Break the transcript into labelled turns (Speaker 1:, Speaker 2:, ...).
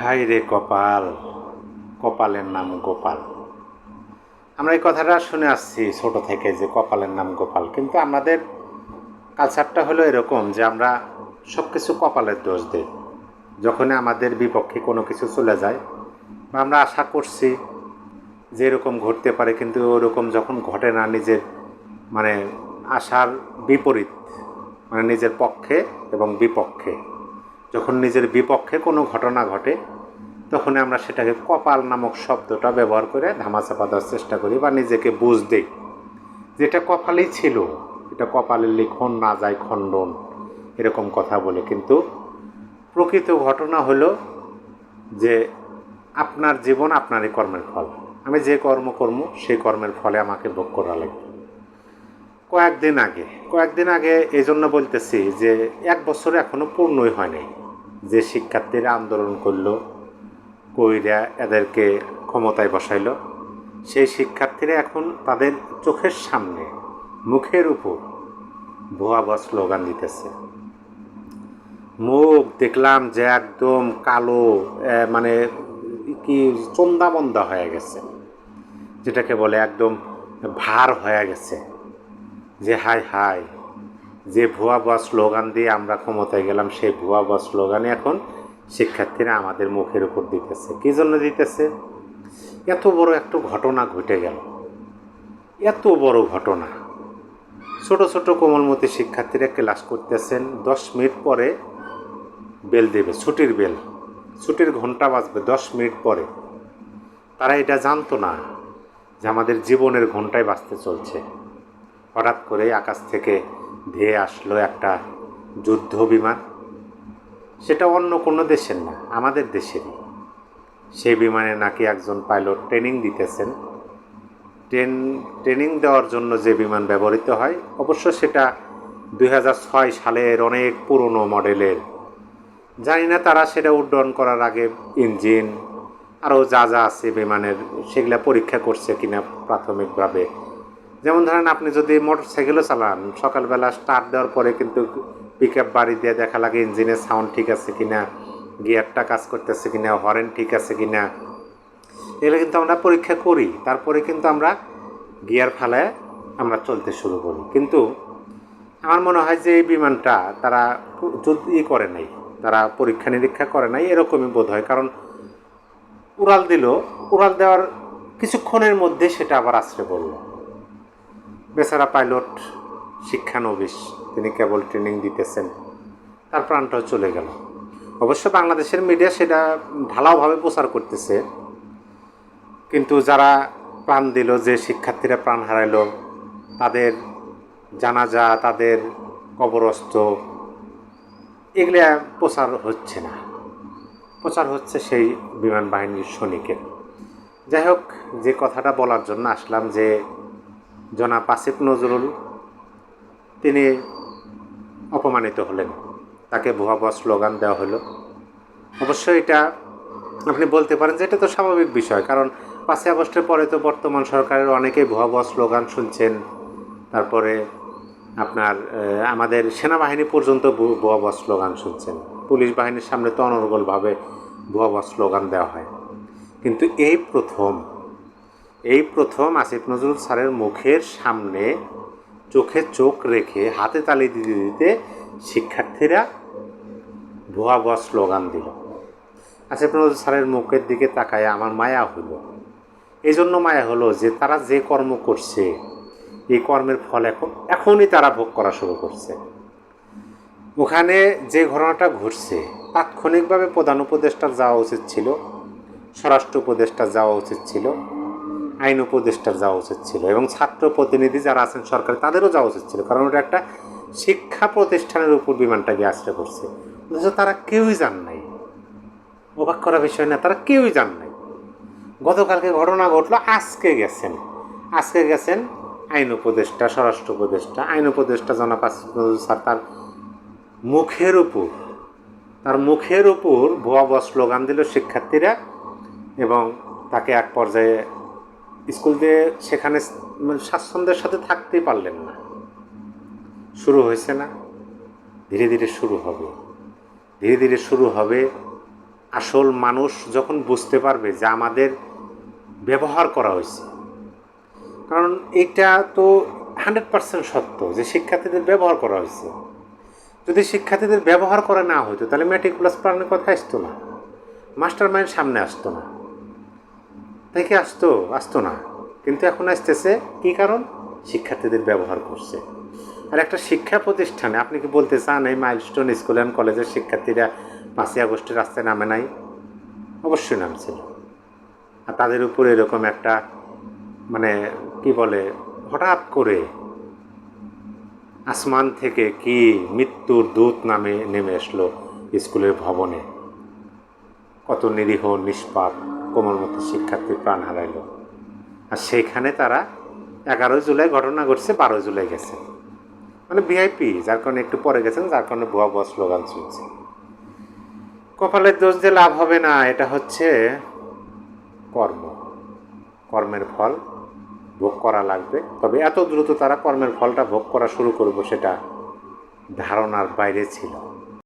Speaker 1: High রে কপাল, কপালের নাম গোপাল। আমরা এই কথাটা শুনে আসছি ছোট থেকে যে কপালের নাম গোপাল, কিন্তু আমাদের কালচারটা হলো এরকম যে আমরা সব কিছু কপালের দোষ দিই। যখনই আমাদের বিপক্ষে কোনো কিছু চলে যায় বা আমরা আশা করছি যে এরকম ঘটতে পারে, কিন্তু ওরকম যখন ঘটে না, নিজের মানে আশার বিপরীত, মানে নিজের পক্ষে এবং বিপক্ষে, যখন নিজের বিপক্ষে কোনো ঘটনা ঘটে তখনই আমরা সেটাকে কপাল নামক শব্দটা ব্যবহার করে ধামাচাপা দেওয়ার চেষ্টা করি বা নিজেকে বুঝ দিই যেটা কপালেই ছিল, এটা কপালের লিখন না যায় খণ্ডন, এরকম কথা বলে। কিন্তু প্রকৃত ঘটনা হলো যে আপনার জীবন আপনারই কর্মের ফল। আমি যে কর্ম কর্ম সেই কর্মের ফলে আমাকে ভোগ করা লাগবে। কয়েকদিন আগে এই জন্য বলতেছি যে 1 বছরে এখনো পূর্ণই হয় নাই যে শিক্ষার্থীরা আন্দোলন করলো, কইরা এদেরকে ক্ষমতায় বসাইল, সেই শিক্ষার্থীরা এখন তাদের চোখের সামনে মুখের উপর ভুয়া স্লোগান দিতেছে। মুখ দেখলাম যে একদম কালো, মানে কি চন্দাবন্দা হয়ে গেছে, যেটাকে বলে একদম ভার হয়ে গেছে। যে হায় হায়, যে ভুয়া স্লোগান দিয়ে আমরা ক্ষমতায় গেলাম, সেই ভুয়া স্লোগানে এখন শিক্ষার্থীরা আমাদের মুখের উপর দিতেছে। কী জন্য দিতেছে? এত বড় একটা ঘটনা ঘটে গেল, এত বড় ঘটনা। ছোট ছোট কোমলমতি শিক্ষার্থীরা ক্লাস করতেছেন, 10 মিনিট পরে বেল দেবে, ছুটির ঘন্টা বাজবে 10 মিনিট পরে। তারা এটা জানতো না যে আমাদের জীবনের ঘন্টায় বাজতে চলছে। হঠাৎ করে আকাশ থেকে ধেয়ে আসলো একটা যুদ্ধ বিমান। সেটা অন্য কোনো দেশের না, আমাদের দেশেরই। সেই বিমানে নাকি একজন পাইলট ট্রেনিং দিতেছেন। ট্রেনিং দেওয়ার জন্য যে বিমান ব্যবহৃত হয়, অবশ্য সেটা 2006 সালের অনেক পুরনো মডেলের। জানি না তারা সেটা উড্ডয়ন করার আগে ইঞ্জিন আরও যা যা আছে বিমানের সেগুলা পরীক্ষা করছে কিনা প্রাথমিকভাবে। যেমন ধরেন, আপনি যদি মোটর সাইকেলও চালান, সকালবেলা স্টার্ট দেওয়ার পরে কিন্তু পিক আপ বাড়ি দিয়ে দেখা লাগে ইঞ্জিনের সাউন্ড ঠিক আছে কিনা, গিয়ারটা কাজ করতেছে কিনা, হর্ন ঠিক আছে কিনা, এগুলো কিন্তু আমরা পরীক্ষা করি। তারপরে কিন্তু আমরা গিয়ার ফেলায় আমরা চলতে শুরু করি। কিন্তু আমার মনে হয় যে এই বিমানটা তারা করে নাই, তারা পরীক্ষা নিরীক্ষা করে নাই, এরকমই বোধ হয়। কারণ উড়াল দেওয়ার কিছুক্ষণের মধ্যে সেটা আবার আছড়ে পড়ল। বেচারা পাইলট শিক্ষানবিশ, তিনি কেবল ট্রেনিং দিতেছেন, তার প্রাণটাও চলে গেল। অবশ্য বাংলাদেশের মিডিয়া সেটা ঢালাওভাবে প্রচার করতেছে, কিন্তু যারা প্রাণ দিল, যে শিক্ষার্থীরা প্রাণ হারাইল, তাদের জানাজা, তাদের কবরস্থ, এগুলা প্রচার হচ্ছে না। প্রচার হচ্ছে সেই বিমান বাহিনীর সৈনিকের। যাই হোক, যে কথাটা বলার জন্য আসলাম, যে জনাব আসিফ নজরুল তিনি অপমানিত হলেন, তাকে ভুয়া স্লোগান দেওয়া হলো। অবশ্যই এটা আপনি বলতে পারেন যে এটা তো স্বাভাবিক বিষয়, কারণ 5ই আগস্টের পরে তো বর্তমান সরকারের অনেকেই ভুয়া স্লোগান শুনছেন। তারপরে আপনার আমাদের সেনাবাহিনী পর্যন্ত ভুয়া স্লোগান শুনছেন। পুলিশ বাহিনীর সামনে তো অনর্গলভাবে ভুয়া স্লোগান দেওয়া হয়। কিন্তু এই প্রথম আসিফ নজরুল স্যারের মুখের সামনে চোখে চোখ রেখে হাতে তালি দিতে দিতে শিক্ষার্থীরা ভুয়া স্লোগান দিল। আসিফ নজরুল স্যারের মুখের দিকে তাকায় আমার মায়া হলো। এই জন্য মায়া হলো যে তারা যে কর্ম করছে, এই কর্মের ফল এখনই তারা ভোগ করা শুরু করছে। ওখানে যে ঘটনাটা ঘটছে, তাৎক্ষণিকভাবে প্রধান উপদেষ্টার যাওয়া উচিত ছিল, স্বরাষ্ট্র উপদেষ্টার যাওয়া উচিত ছিল, আইন উপদেষ্টার যাওয়া উচিত ছিল, এবং ছাত্র প্রতিনিধি যারা আছেন সরকারে তাদেরও যাওয়া উচিত ছিল, কারণ ওটা একটা শিক্ষা প্রতিষ্ঠানের উপর বিমানটা গিয়ে আশ্রয় করছে। অথচ তারা কেউই যান নাই। অবাক করা বিষয় না, তারা কেউই যান নাই। গতকালকে ঘটনা ঘটলো, আজকে গেছেন আইন উপদেষ্টা, স্বরাষ্ট্র উপদেষ্টা। আইন উপদেষ্টা জনাব আসিফ নজরুল স্যার তার মুখের উপর ভুয়া স্লোগান দিল শিক্ষার্থীরা, এবং তাকে এক পর্যায়ে স্কুল দিয়ে সেখানে স্বাচ্ছন্দ্যের সাথে থাকতেই পারলেন না। শুরু হয়েছে না, ধীরে ধীরে শুরু হবে। আসল মানুষ যখন বুঝতে পারবে যে আমাদের ব্যবহার করা হয়েছে, কারণ এটা তো 100% সত্য যে শিক্ষার্থীদের ব্যবহার করা হয়েছে। যদি শিক্ষার্থীদের ব্যবহার করা না হতো তাহলে মেট্রিকুলাস প্ল্যানের কথা আসতো না, মাস্টার মাইন্ড সামনে আসতো না, তাই কি আসতো না। কিন্তু এখন আসতেছে কি কারণ? শিক্ষার্থীদের ব্যবহার করছে। আর একটা শিক্ষা প্রতিষ্ঠানে আপনি কি বলতে চান এই মাইলস্টোন স্কুল অ্যান্ড কলেজের শিক্ষার্থীরা 5ই আগস্টের রাস্তায় নামে নাই? অবশ্যই নামছিল। আর তাদের উপরে এরকম একটা মানে কি বলে হঠাৎ করে আসমান থেকে কি মৃত্যুর দূত নেমে আসলো স্কুলের ভবনে, কত নিরীহ নিষ্পাপ কোমলমতি শিক্ষার্থী প্রাণ হারাইল। আর সেইখানে তারা 11 জুলাই ঘটনা ঘটছে, 12 জুলাই গেছে, মানে ভিআইপি, যার কারণে একটু পরে গেছেন, যার কারণে ভুয়া ভুয়া স্লোগান চলছে। কপালের দোষ দিয়ে লাভ হবে না, এটা হচ্ছে কর্মের ফল ভোগ করা লাগবে। তবে এত দ্রুত তারা কর্মের ফলটা ভোগ করা শুরু করবো সেটা ধারণার বাইরে ছিল।